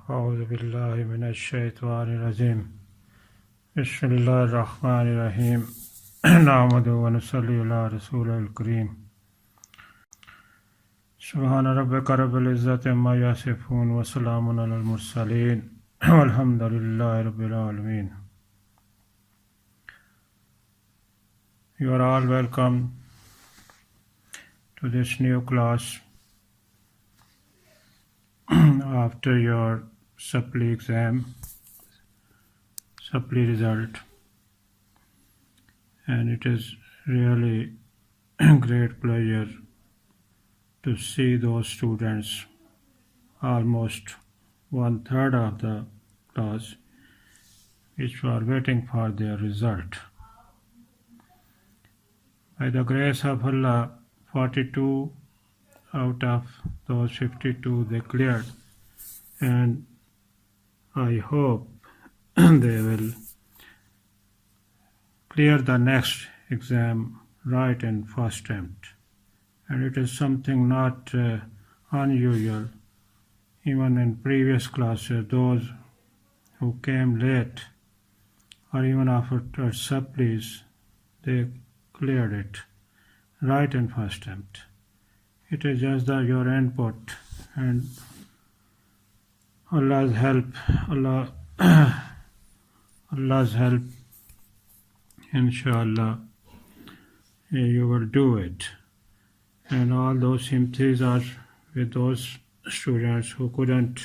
أعوذ بالله من الشيطان الرجيم بسم الله الرحمن الرحيم نحمده ونصلي على رسوله الكريم سبحان ربك رب العزة عما يصفون وسلام على المرسلين والحمد لله رب العالمين. You are all welcome to this new class after your supply exam, supply result, and it is really great pleasure to see those students, almost 1/3 of the class, which were waiting for their result. By the grace of Allah, 42 out of those 52 they cleared, and I hope they will clear the next exam right in first attempt. And it is something not unusual. Even in previous classes, those who came late or even after supplies, they cleared it right in first attempt. It is just your input and Allah's help, Allah's help, inshallah, you will do it. And all those sympathies are with those students who couldn't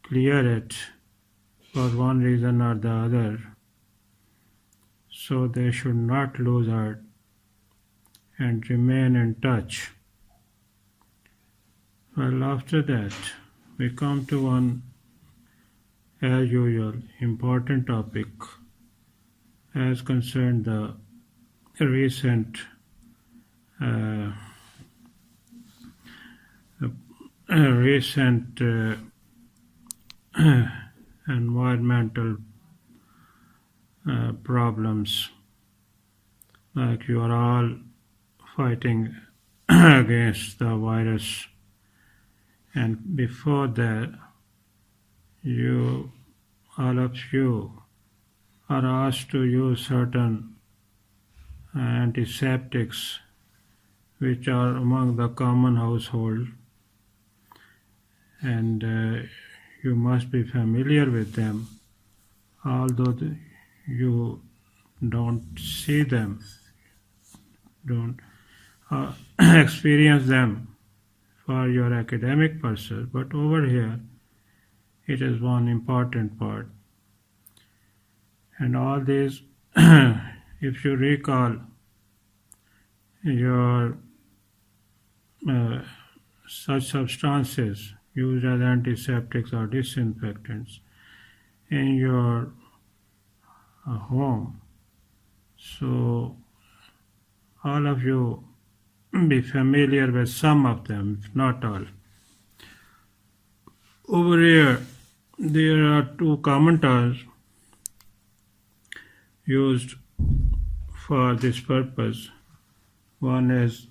clear it for one reason or the other. So they should not lose heart and remain in touch. Well, after that, we come to one, as usual, important topic as concerned the recent environmental problems, like you are all fighting against the virus, and before that, all of you are asked to use certain antiseptics which are among the common household, and you must be familiar with them, although you don't see them, don't experience them for your academic purposes, but over here it is one important part. And all these, if you recall your such substances used as antiseptics or disinfectants in your home, so all of you be familiar with some of them, if not all. Over here, there are two common terms used for this purpose. One is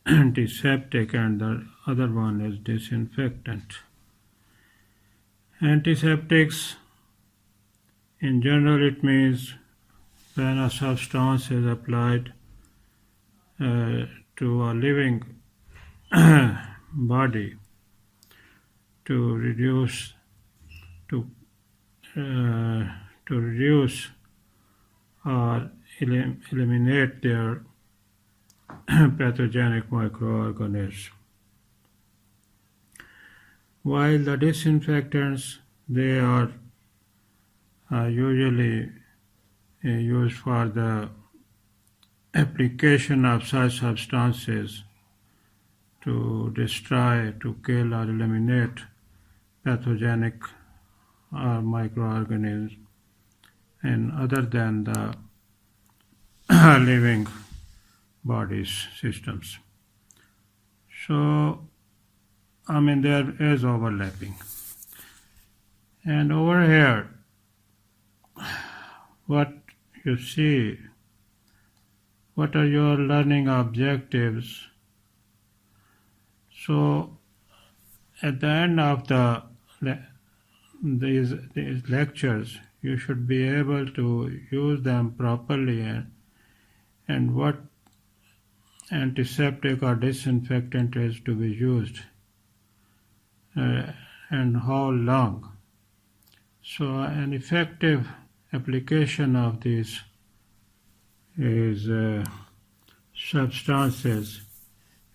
antiseptic and the other one is disinfectant. Antiseptics, in general, it means when a substance is applied to a living body to reduce or eliminate their pathogenic microorganisms. While the disinfectants, they are usually used for the application of such substances to destroy, to kill or eliminate pathogenic microorganisms and other than the living bodies systems. So, there is overlapping. And over here, what you see, what are your learning objectives? So, at the end of the these lectures, you should be able to use them properly, and what antiseptic or disinfectant is to be used, and how long. So an effective application of these substances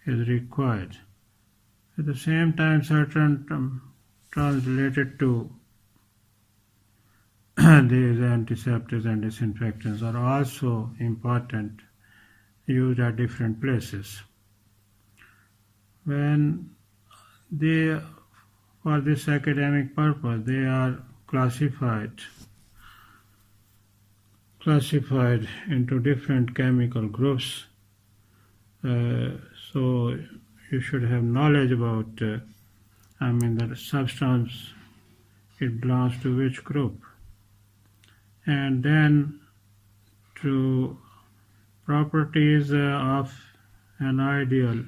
is required. At the same time, certain terms related to these antiseptics and disinfectants are also important, used at different places. When they, for this academic purpose, they are classified into different chemical groups. So you should have knowledge about, the substance, it belongs to which group. And then to properties of an ideal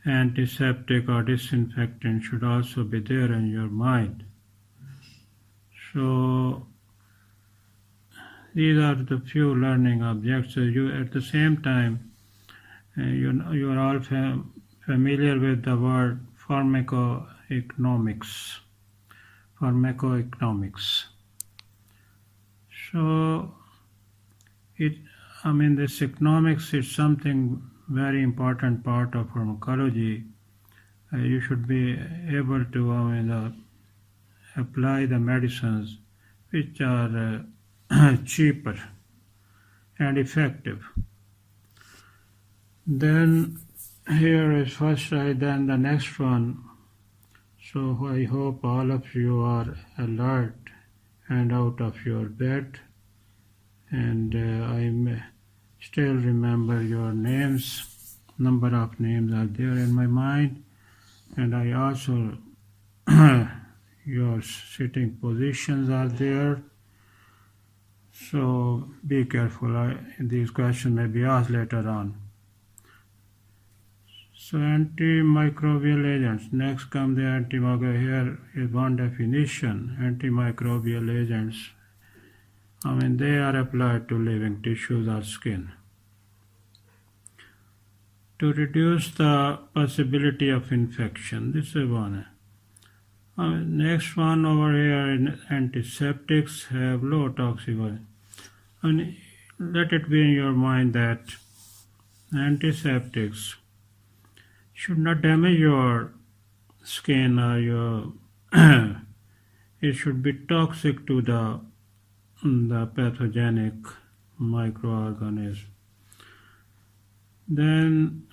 antiseptic or disinfectant should also be there in your mind. So these are the few learning objects. You, at the same time, you are all familiar with the word pharmacoeconomics. So this economics is something very important part of pharmacology. You should be able to apply the medicines which are cheaper and effective. Then here is first slide, then the next one. So I hope all of you are alert and out of your bed, and I still remember your names. Number of names are there in my mind, and I also your sitting positions are there. So be careful. These questions may be asked later on. So antimicrobial agents. Next come the antimicrobial. Here is one definition. Antimicrobial agents, they are applied to living tissues or skin to reduce the possibility of infection. This is one. Next one over here, antiseptics have low toxicity. And let it be in your mind that antiseptics should not damage your skin or your it should be toxic to the pathogenic microorganism. Then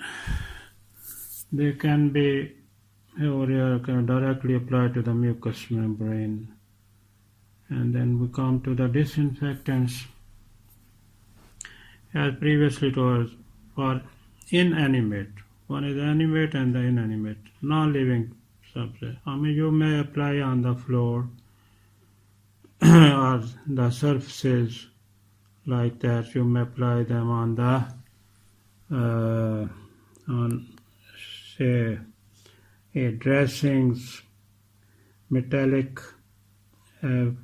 they can be directly applied to the mucous membrane. And then we come to the disinfectants. As previously told, for inanimate. One is animate and the inanimate, non-living substance. You may apply on the floor or the surfaces like that. You may apply them on the dressings, metallic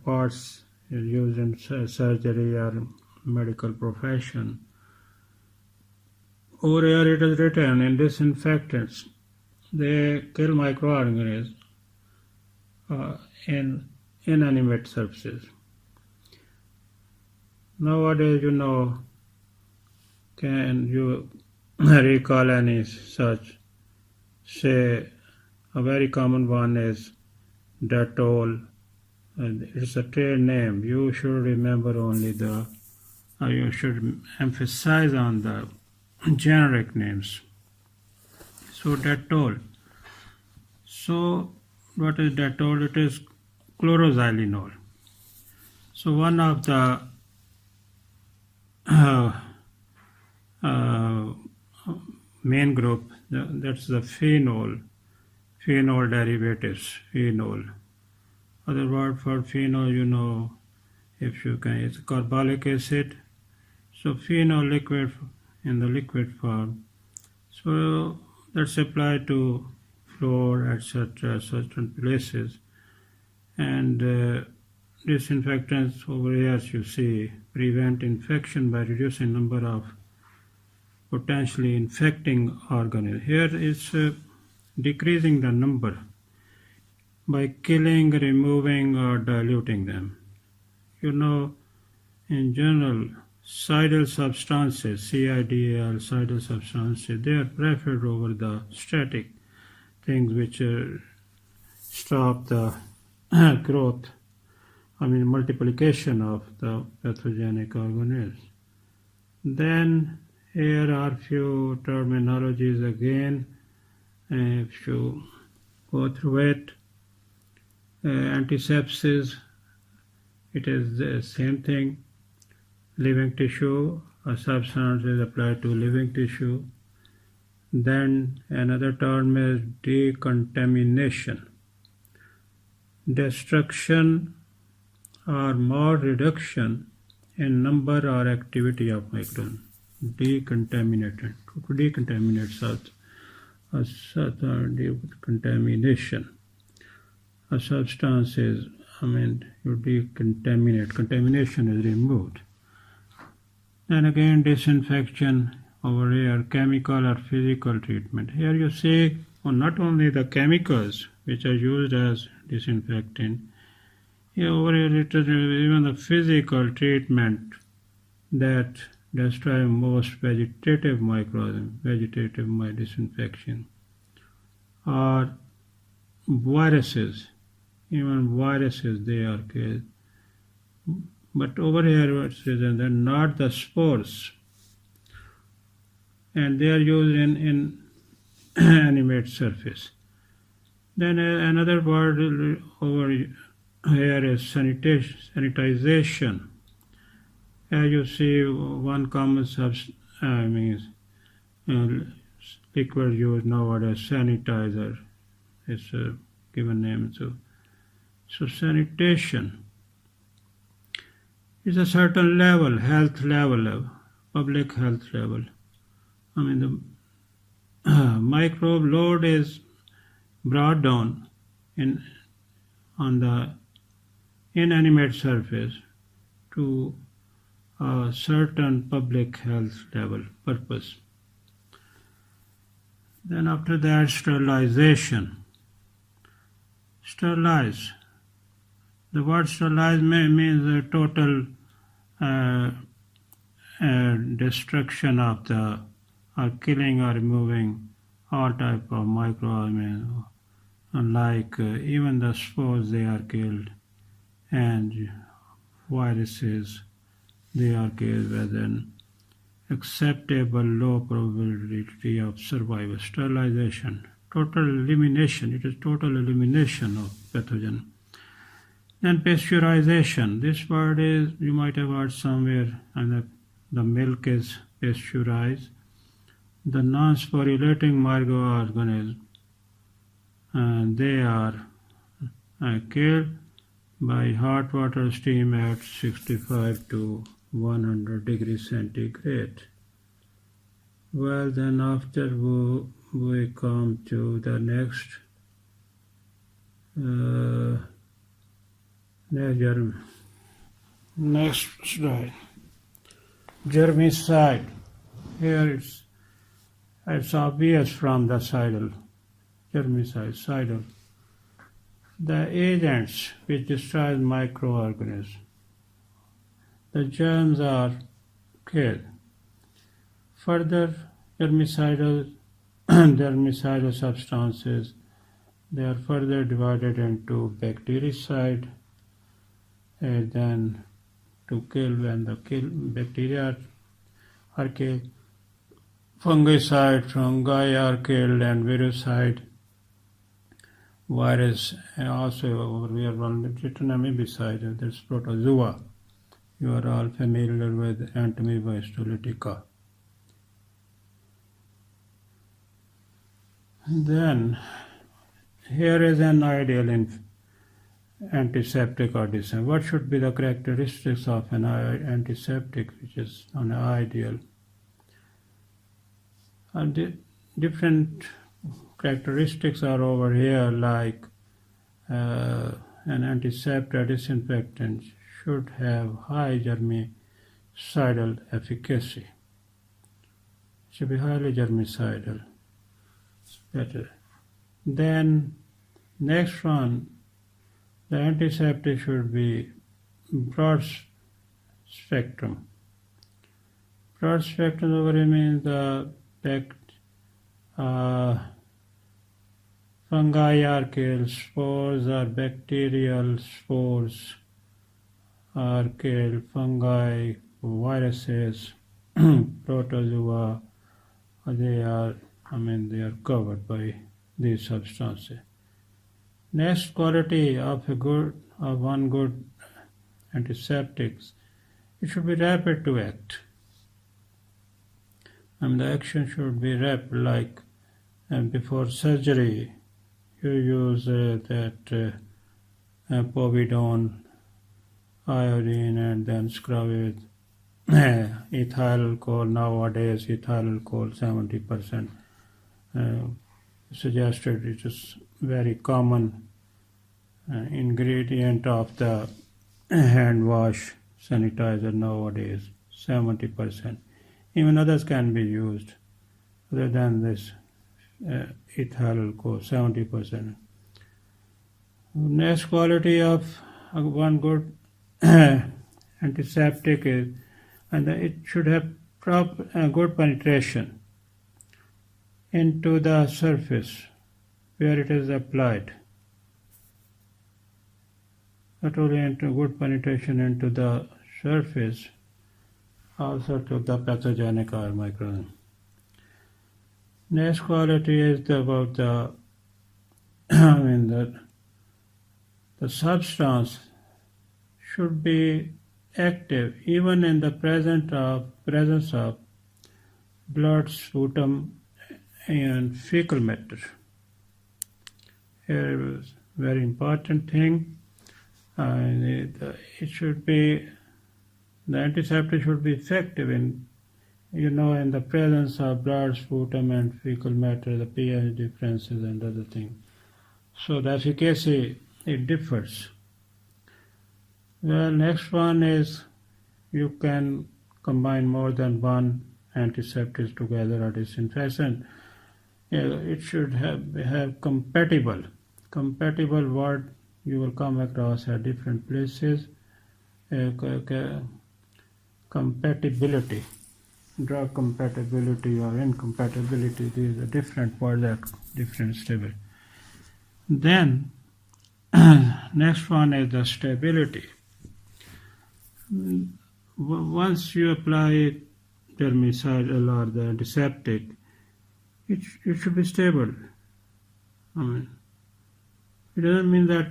parts used in surgery or medical profession. Over here it is written in disinfectants, they kill microorganisms in inanimate surfaces. Nowadays, can you recall any such? Say, a very common one is Dettol. It's a trade name. You should remember only you should emphasize on the generic names. So Dettol. So what is Dettol? It is chloroxylenol. So one of the main group, that's the phenol derivatives, phenol. Other word for phenol, if you can, it's carbolic acid. So phenol liquid in the liquid form. So that's applied to floor, etc., certain places. And disinfectants over here, as you see, prevent infection by reducing number of potentially infecting organisms. Here is decreasing the number by killing, removing, or diluting them. You know, in general, cidal substances, CIDAL, cidal substances, they are preferred over the static things which stop the growth, multiplication of the pathogenic organisms. Then here are few terminologies again, if you go through it. Antisepsis, it is the same thing. Living tissue, a substance is applied to living tissue. Then another term is decontamination. Destruction or more reduction in number or activity of microbes. Decontaminated. To decontaminate decontamination. A substance is, you decontaminate. Contamination is removed. Then again, disinfection over here, chemical or physical treatment. Here you see not only the chemicals which are used as disinfectant, here over here it is even the physical treatment that destroy most vegetative microorganisms, disinfection, or viruses. Even viruses, they are killed. But over here it says that not the spores, and they are used in animate surface. Then another word over here is sanitization. As you see, one common liquid used nowadays, sanitizer, is a given name. So sanitation is a certain level, health level, public health level. The microbe load is brought down on the inanimate surface to a certain public health level purpose. Then after that, sterilization. Sterilize. The word sterilize means a total destruction of the, or killing or removing all type of microorganisms, like even the spores, they are killed, and viruses, they are killed with an acceptable low probability of survival. Sterilization, total elimination, it is total elimination of pathogen. Then pasteurization, this word is, you might have heard somewhere, and the milk is pasteurized. The non-sporulating microorganisms, they are killed by hot water steam at 65 to 100 degrees centigrade. Well, then after we come to the next slide. Germicide. Here it's obvious from the cidal. Germicide, cidal. The agents which destroy microorganisms. The germs are killed. Further, germicidal substances, they are further divided into bactericide, and then to kill when the bacteria are killed. Fungicide, fungi are killed, and virucide, virus, and also over here one written amibicide, that's protozoa. You are all familiar with Antimicrobial histolytica. Then here is an ideal antiseptic or disinfectant. What should be the characteristics of an antiseptic, which is an ideal? Different characteristics are over here, like an antiseptic or disinfectant should have high germicidal efficacy. Should be highly germicidal. Better. Then next one, the antiseptic should be broad spectrum. Broad spectrum over here means the fungi, archaeal spores, or bacterial spores, archaeal fungi, viruses, protozoa. They are covered by these substances. Next quality of one good antiseptics, it should be rapid to act. The action should be rapid, like before surgery, you use that povidone, iodine, and then scrub it. Ethyl alcohol, nowadays ethyl alcohol 70% suggested. It is very common ingredient of the hand wash sanitizer nowadays, 70%. Even others can be used other than this ethyl alcohol, 70%. Next quality of one good antiseptic is, and it should have good penetration into the surface where it is applied. Not only into good penetration into the surface, also to the pathogenic or microorganism. Next quality is about the the substance should be active even in the presence of blood, sputum, and fecal matter. Here is very important thing. It should be, the antiseptic should be effective in the presence of blood, sputum, and fecal matter, the pH differences and other things. So the efficacy, it differs. Well, next one is you can combine more than one antiseptic together or disinfection. It should have compatible. Compatible word you will come across at different places. Compatibility, drug compatibility or incompatibility. These are different words at different stages. Then next one is the stability. Once you apply Germicidal or the antiseptic, it should be stable. It doesn't mean that,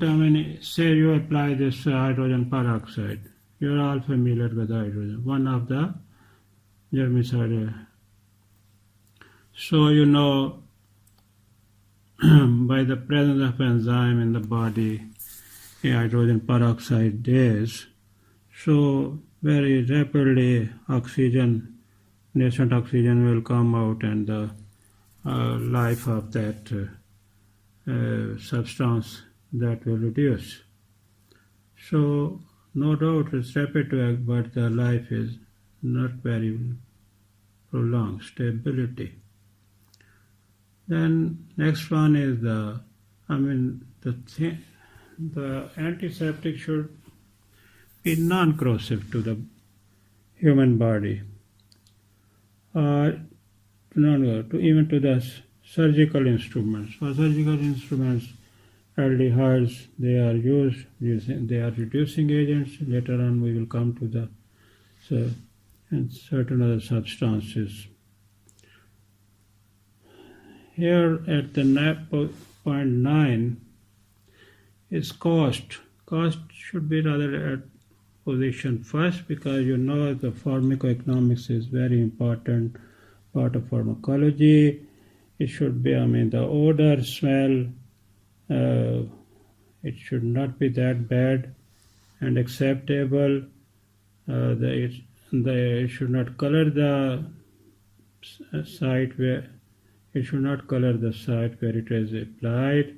say you apply this hydrogen peroxide. You're all familiar with hydrogen, one of the germicidal. So by the presence of enzyme in the body, hydrogen peroxide is, so very rapidly nascent oxygen will come out, and the life of that substance that will reduce. So no doubt it's rapid to act, but the life is not very prolonged. Stability. Then next one is the antiseptic should be non-corrosive to the human body, or even to the surgical instruments. For surgical instruments, aldehydes, they are used, they are reducing agents. Later on we will come to and certain other substances. Here at the 0.9 is cost. Cost should be rather at position first, because the pharmacoeconomics is very important part of pharmacology. It should be, the odor, smell, it should not be that bad and acceptable. It should not color the site where It should not color the site where it is applied,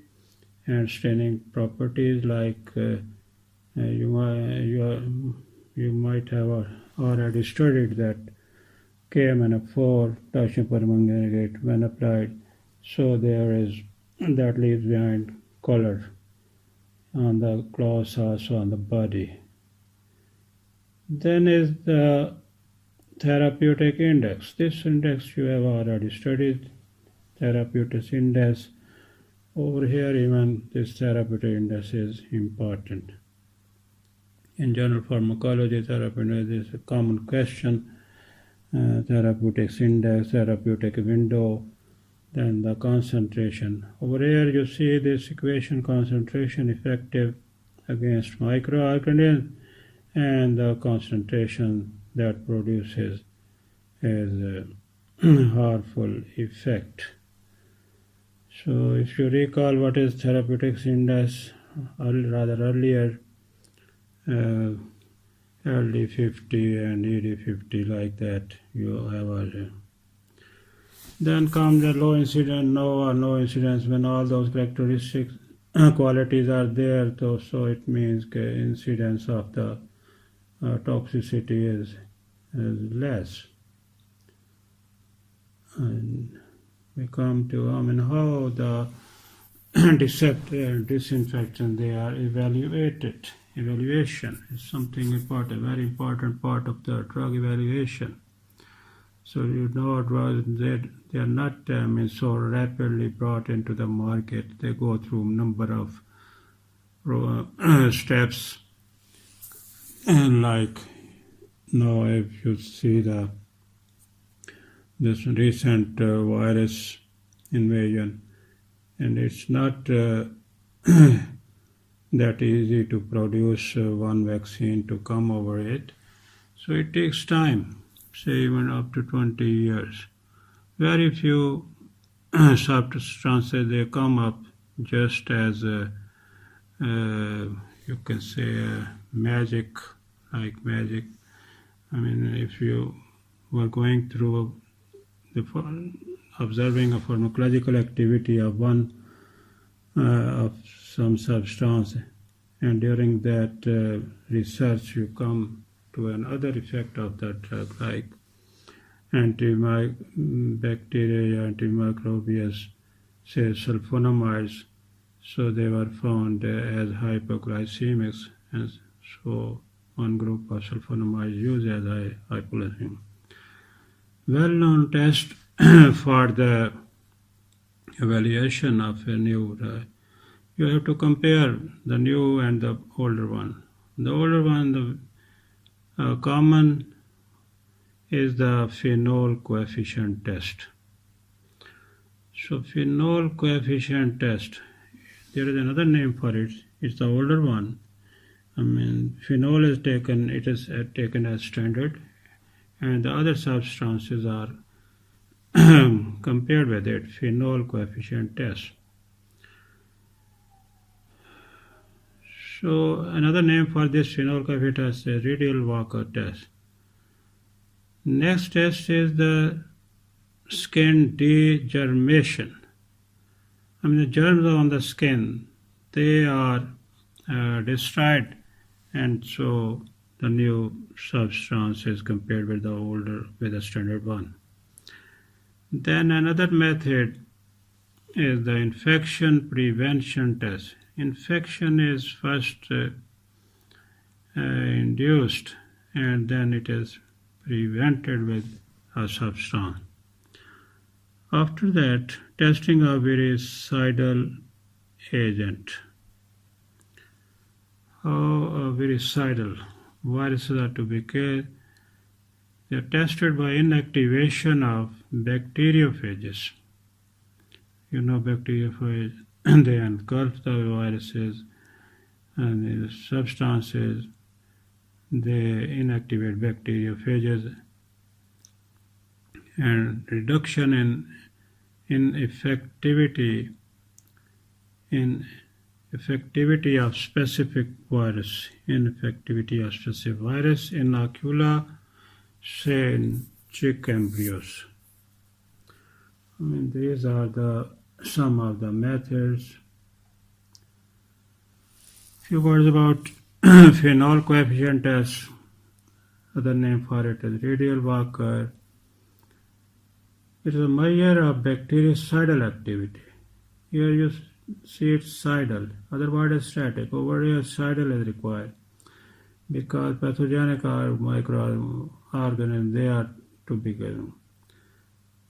and staining properties like you might have already studied that KMnO4 calcium permanganate when applied, so there is that leaves behind color on the cloth, also on the body. Then is the therapeutic index. This index you have already studied, therapeutic index. Over here even this therapeutic index is important. In general pharmacology, therapeutic is a common question. Therapeutics index, therapeutic window, then the concentration. Over here you see this equation, concentration effective against microorganisms, and the concentration that produces is a harmful effect. So if you recall what is therapeutics index, earlier, LD50 and ED50 like that you have already. Then comes the low incidence, no incidence, when all those characteristics qualities are there, so it means the incidence of the toxicity is less. And we come to how the disinfectant they are evaluated. Evaluation is something important, very important part of the drug evaluation. So you know drugs, they are not so rapidly brought into the market. They go through a number of steps. And like now, if you see this recent virus invasion, and it's not that easy to produce one vaccine to come over it. So it takes time, say even up to 20 years. Very few substances, they come up just as you can say magic, like magic. I mean, if you were going through observing a pharmacological activity of one of some substance, and during that research you come to another effect of that drug, like antibacterial, antimicrobial, say sulfonamides. So they were found as hypoglycemics, and so one group of sulfonamides used as hypoglycemic. Well-known test for the evaluation of a new drug. You have to compare the new and the older one. The older one, the common is the phenol coefficient test. So phenol coefficient test, there is another name for it. It's the older one. I mean, phenol is taken, it is taken as standard, and the other substances are compared with it, phenol coefficient test. So another name for this phenol coefficient test is radial Walker test. Next test is the skin degermination. I mean, the germs on the skin, they are destroyed, and so the new substance is compared with the older, with the standard one. Then another method is the infection prevention test. Infection is first induced, and then it is prevented with a substance. After that, testing of virucidal agent. How virucidal viruses are to be killed? They are tested by inactivation of bacteriophages. You know, bacteriophages, they engulf the viruses, and the substances, they inactivate bacteriophages, and reduction in effectivity of specific virus, inocula, say in chick embryos. These are some of the methods. Few words about phenol coefficient test. Other name for it is radial Walker. It is a measure of bactericidal activity. Here you see it's cidal, other word is static. Over here cidal is required because pathogenic or microorganisms, they are to be given.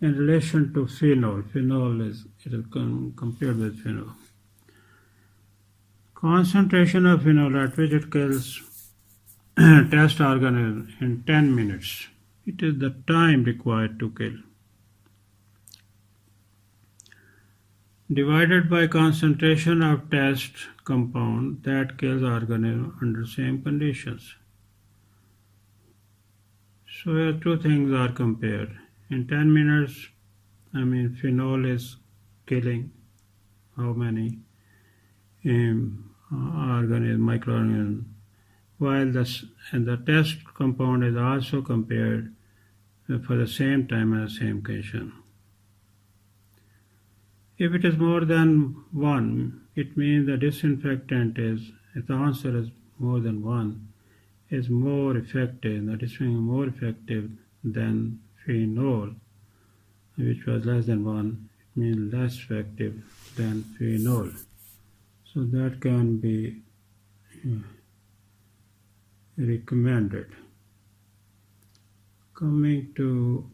In relation to phenol, it is compared with phenol. Concentration of phenol at which it kills test organism in 10 minutes. It is the time required to kill. Divided by concentration of test compound that kills organism under same conditions. So here two things are compared. In 10 minutes, phenol is killing how many microorganisms, while the test compound is also compared for the same time and the same condition. If it is more than 1, it means the disinfectant if the answer is more than 1, is more effective, that is more effective than phenol, which was less than 1, it means less effective than phenol. So that can be recommended. Coming to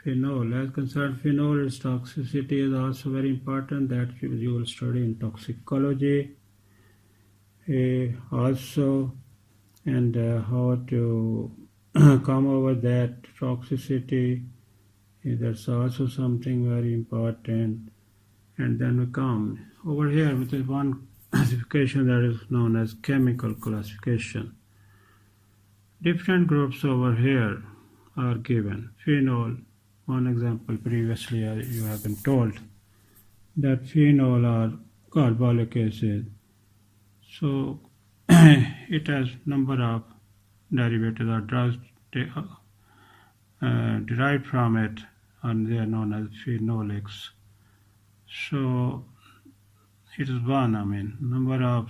phenol, as concerned phenol, its toxicity is also very important, that you will study in toxicology also, and how to come over that toxicity. That's also something very important. And then we come over here with one classification that is known as chemical classification. Different groups over here are given. Phenol, one example previously you have been told that phenol are carbolic acid. So it has number of derivatives or drugs derived from it, and they are known as phenolics. So it is one, number of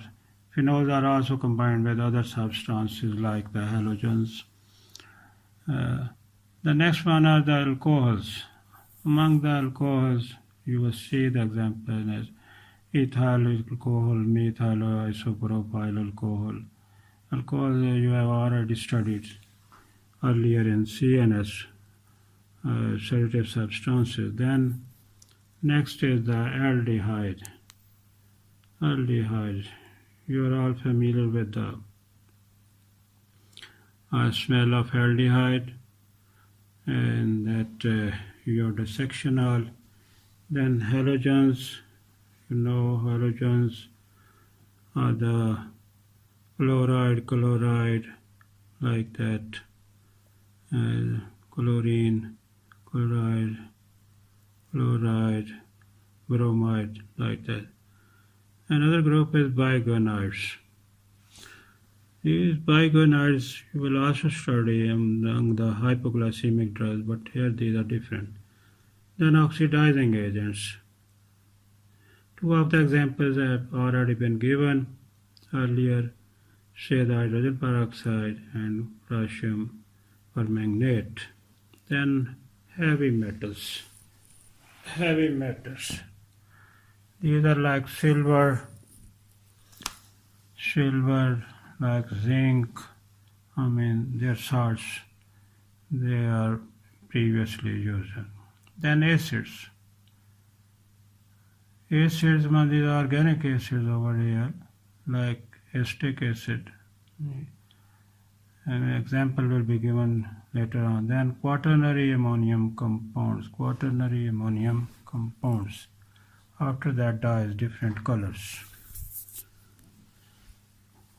phenols are also combined with other substances like the halogens. The next one are the alcohols. Among the alcohols, you will see the example as ethyl alcohol, methyl isopropyl alcohol. Alcohol you have already studied earlier in CNS, sedative substances. Then next is the aldehyde. Aldehyde, you are all familiar with the smell of aldehyde, and that your dissectional. Then halogens, halogens are the chloride, like that, chlorine, chloride, bromide, like that. Another group is bigonides. These bigonides you will also study among the hypoglycemic drugs, but here these are different. Then oxidizing agents. Two of the examples have already been given earlier, say the hydrogen peroxide and potassium permanganate. Then heavy metals. Heavy metals. These are like silver, like zinc. They're salts. They are previously used. Then acids. Acids, these are organic acids over here, like acetic acid. An example will be given later on. Then quaternary ammonium compounds. After that dyes different colors.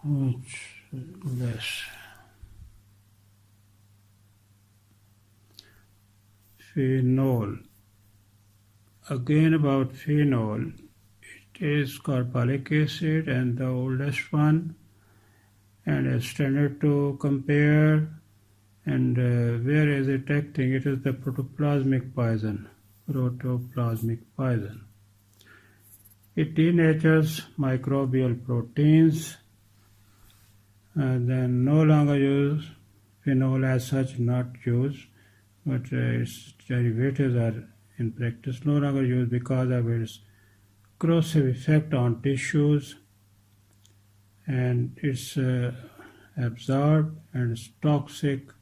Which less. Phenol. Again about phenol, it is carbolic acid and the oldest one, and a standard to compare. And where is it acting? It is the protoplasmic poison. protoplasmic poison. It denatures microbial proteins and then no longer use phenol as such, not used, but its derivatives are in practice no longer used because of its corrosive effect on tissues, and it's absorbed and it's toxic.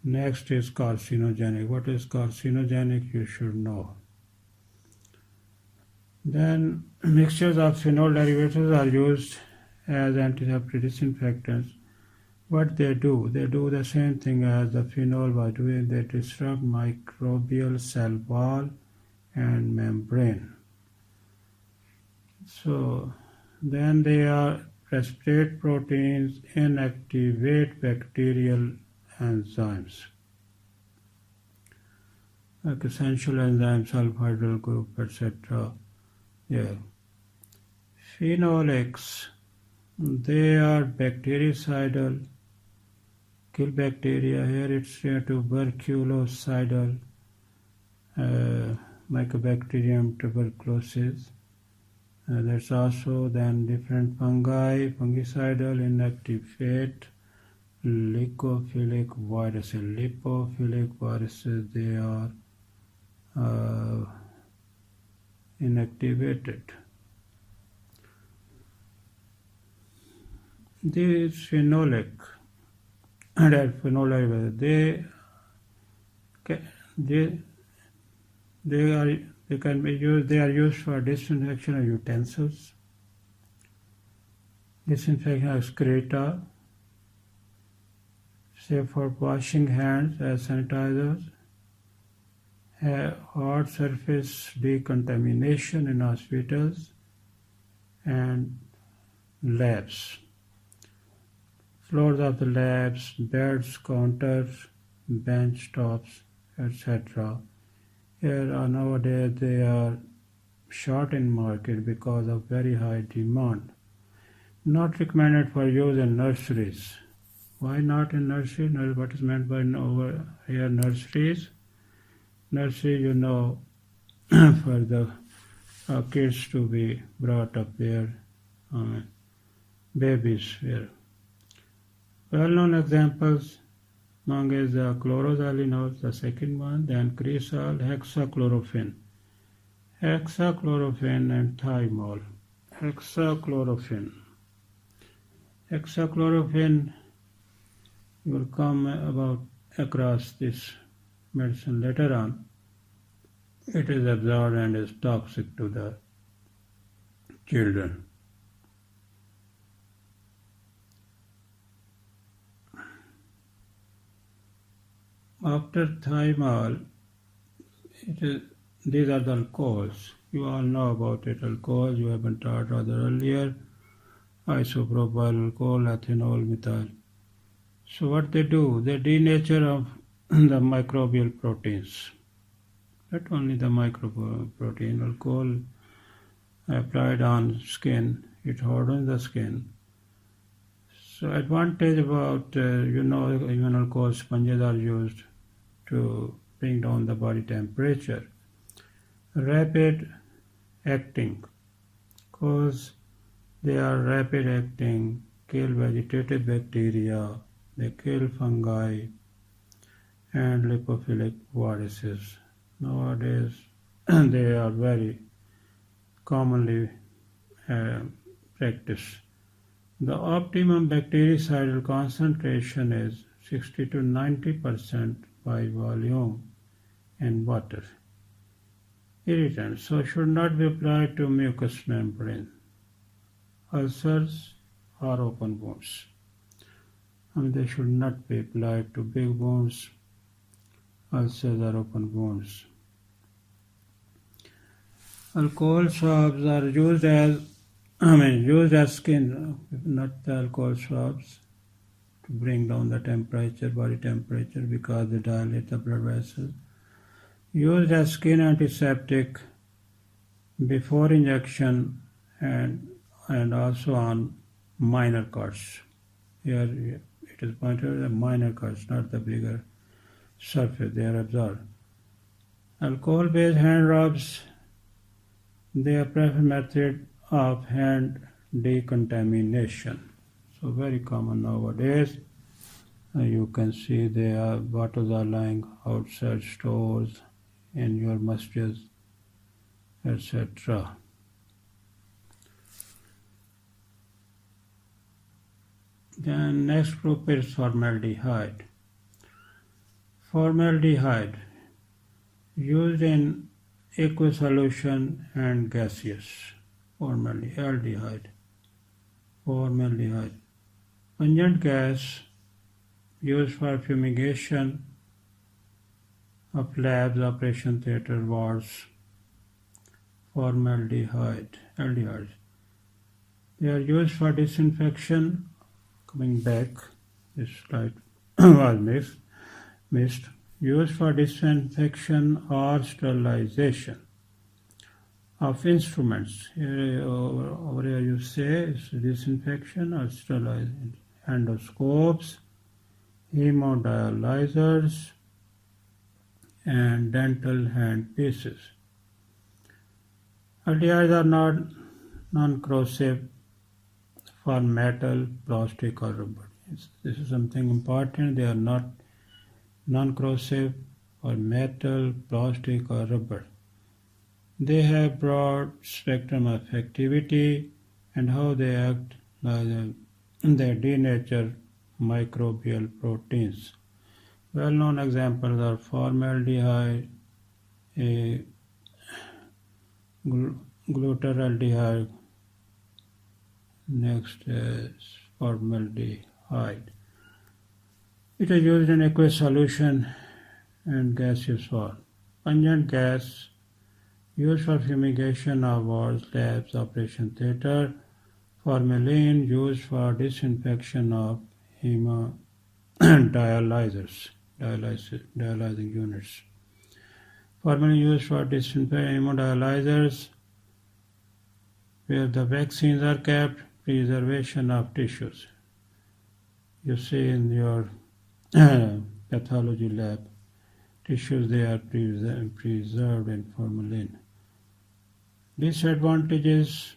Next is carcinogenic. What is carcinogenic? You should know. Then mixtures of phenol derivatives are used as antiseptic disinfectants. What they do the same thing as the phenol was doing. They disrupt microbial cell wall and membrane. So then they are precipitate proteins, inactivate bacterial enzymes like essential enzymes, sulfhydryl group, etc. Yeah. Phenolics, they are bactericidal, kill bacteria. Here it's tuberculocidal, Mycobacterium tuberculosis. There's also then different fungi, fungicidal, inactivate, lipophilic viruses. Lipophilic viruses, they are inactivated. These phenolic and phenolic, they can be used. They are used for disinfection of utensils, disinfection of excreta, say for washing hands as sanitizers, hard surface decontamination in hospitals and labs, floors of the labs, beds, counters, bench tops, etc. Here nowadays they are short in market because of very high demand. Not recommended for use in nurseries. Why not in nursery? What is meant by over here nurseries? Nursery, you know, for the kids to be brought up there, babies here. Well-known examples among is the chlorozalinols, the second one, then cresol, hexachlorophene. Hexachlorophene and thymol. Hexachlorophene. Hexachlorophene will come about across this medicine later on. It is absorbed and is toxic to the children. After thymol, these are the alcohols. You all know about it. Alcohols, you have been taught rather earlier. Isopropyl alcohol, ethanol, methyl. So what they do, they denature of the microbial proteins. Not only the microprotein, alcohol applied on skin, it hardens the skin. So advantage about, even alcohol sponges are used to bring down the body temperature. Rapid acting, because they are rapid acting, kill vegetative bacteria, they kill fungi and lipophilic viruses. Nowadays they are very commonly practiced. The optimum bactericidal concentration is 60 to 90% by volume in water. Irritants, so should not be applied to mucous membrane, ulcers or open wounds. They should not be applied to big wounds, ulcers or open wounds. Alcohol swabs are used as skin, not the alcohol swabs, to bring down the temperature, body temperature, because they dilate the blood vessels. Used as skin antiseptic before injection and also on minor cuts. Here it is pointed at the minor cuts, not the bigger surface. They are absorbed. Alcohol-based hand rubs, they are preferred method of hand decontamination. So very common nowadays. You can see their bottles are lying outside stores, in your masjids, etc. Then next group is formaldehyde. Formaldehyde used in aqueous solution and gaseous. Formaldehyde. Pungent gas used for fumigation of labs, operation theatre wards. Formaldehyde. Aldehydes. They are used for disinfection. Coming back, this slide was missed. Used for disinfection or sterilization of instruments. Over here you say it's disinfection or sterilization. Endoscopes, hemodialyzers, and dental handpieces. Aldehydes are not non-corrosive for metal, plastic, or rubber. This is something important. They are not non-corrosive for metal, plastic, or rubber. They have broad spectrum of activity and how they act. They denature microbial proteins. Well-known examples are formaldehyde, glutaraldehyde. Next is formaldehyde. It is used in aqueous solution and gaseous form. Pungent gas used for fumigation of wards, labs, operation theatre. Formalin used for disinfection of dialyzing units. Formalin used for disinfecting hemodialyzers, where the vaccines are kept, preservation of tissues. You see in your pathology lab, tissues they are preserved in formalin. Disadvantages: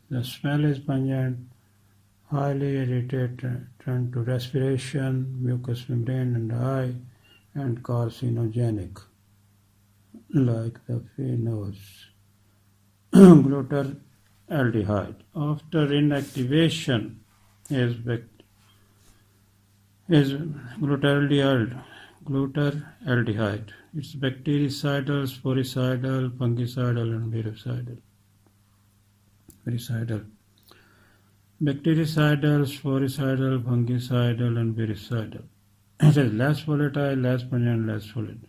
the smell is pungent, highly irritating to respiration, mucous membrane and eye, and carcinogenic, like the phenols. Glutaraldehyde. After inactivation is glutaraldehyde. It's bactericidal, sporicidal, fungicidal, and virucidal. Bactericidal, sporicidal, fungicidal, and virucidal. It is less volatile, less pungent, less volatile.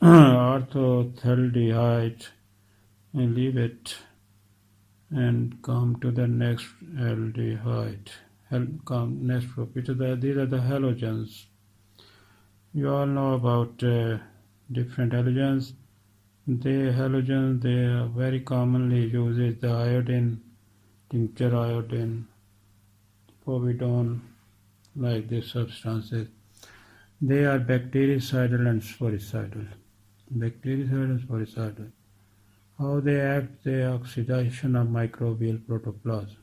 Orthothaldehyde, and leave it and come to the next aldehyde. Next group. These are the halogens. You all know about different halogens. They are very commonly used the iodine, tincture iodine, povidone, like these substances. They are bactericidal and sporicidal. How they act? The oxidation of microbial protoplasm.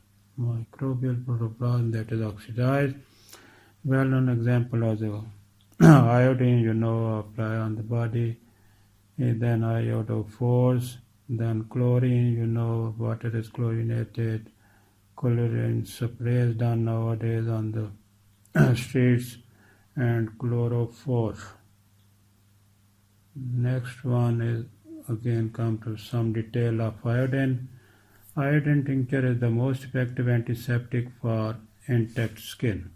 That is oxidized. Well-known example of the iodine, apply on the body. And then iodophores. Then chlorine, water is chlorinated. Chlorine sprays done nowadays on the streets. And chlorophore. Next one is again come to some detail of iodine. Iodine tincture is the most effective antiseptic for intact skin.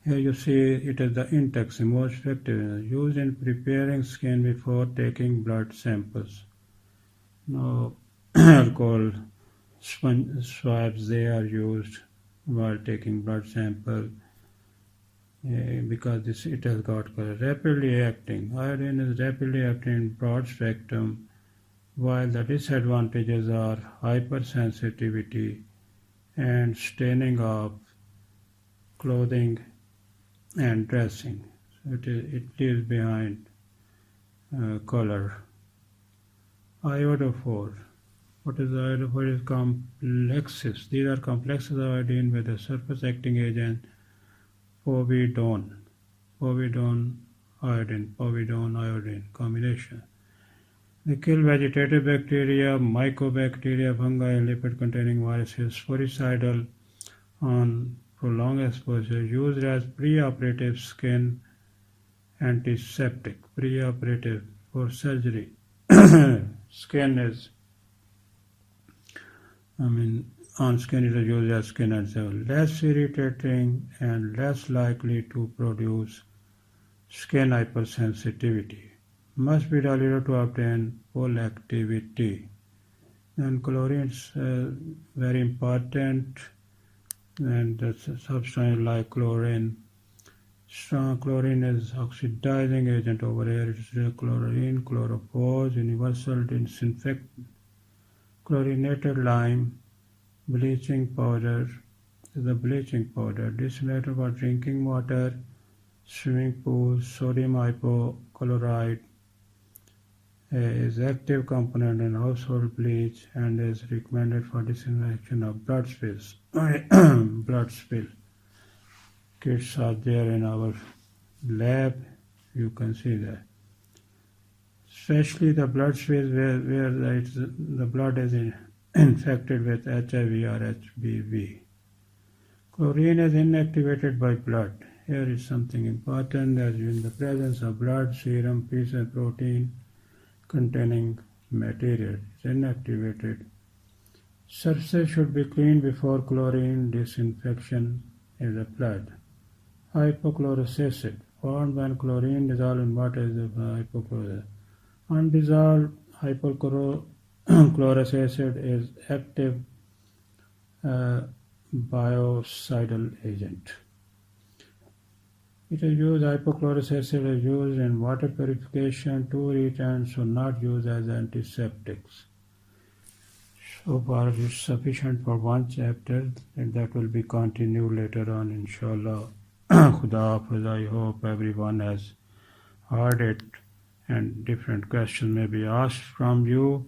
Here you see it is the intact, most effective, used in preparing skin before taking blood samples. Now, alcohol swabs, they are used while taking blood sample. Because it has got rapidly acting. Iodine is rapidly acting in broad spectrum, while the disadvantages are hypersensitivity and staining of clothing and dressing. So it leaves behind color. Iodophore. What is iodophore? Is complexes. These are complexes of iodine with a surface acting agent povidone. Povidone iodine combination. They kill vegetative bacteria, mycobacteria, fungi, and lipid-containing viruses. Sporicidal on prolonged exposure. Used as preoperative skin antiseptic. Preoperative for surgery. Skin is, on skin it is used as skin antiseptic. Less irritating and less likely to produce skin hypersensitivity. Must be diluted to obtain full activity. And chlorine is very important, and the substance like chlorine. Strong chlorine is oxidizing agent over here. It is chlorine, chlorophos, universal disinfectant. Chlorinated lime, bleaching powder is a bleaching powder. Disinfectant for drinking water, swimming pools. Sodium hypochlorite is active component in household bleach and is recommended for disinfection of blood spills. Blood spill kits are there in our lab. You can see that. Especially the blood spills where the blood is infected with HIV or HBV. Chlorine is inactivated by blood. Here is something important, as in the presence of blood, serum, piece of protein containing material is inactivated. Surface should be cleaned before chlorine disinfection is applied. Hypochlorous acid formed when chlorine dissolved in water is hypochlorous. Undissolved hypochlorous acid is active biocidal agent. It is used, hypochlorous acid is used in water purification, to treat and so not used as antiseptics. So far it is sufficient for one chapter, and that will be continued later on, inshallah. Khuda Hafiz. I hope everyone has heard it, and different questions may be asked from you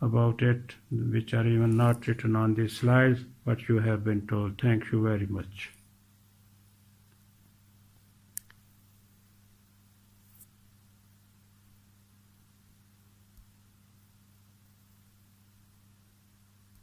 about it, which are even not written on these slides, but you have been told. Thank you very much.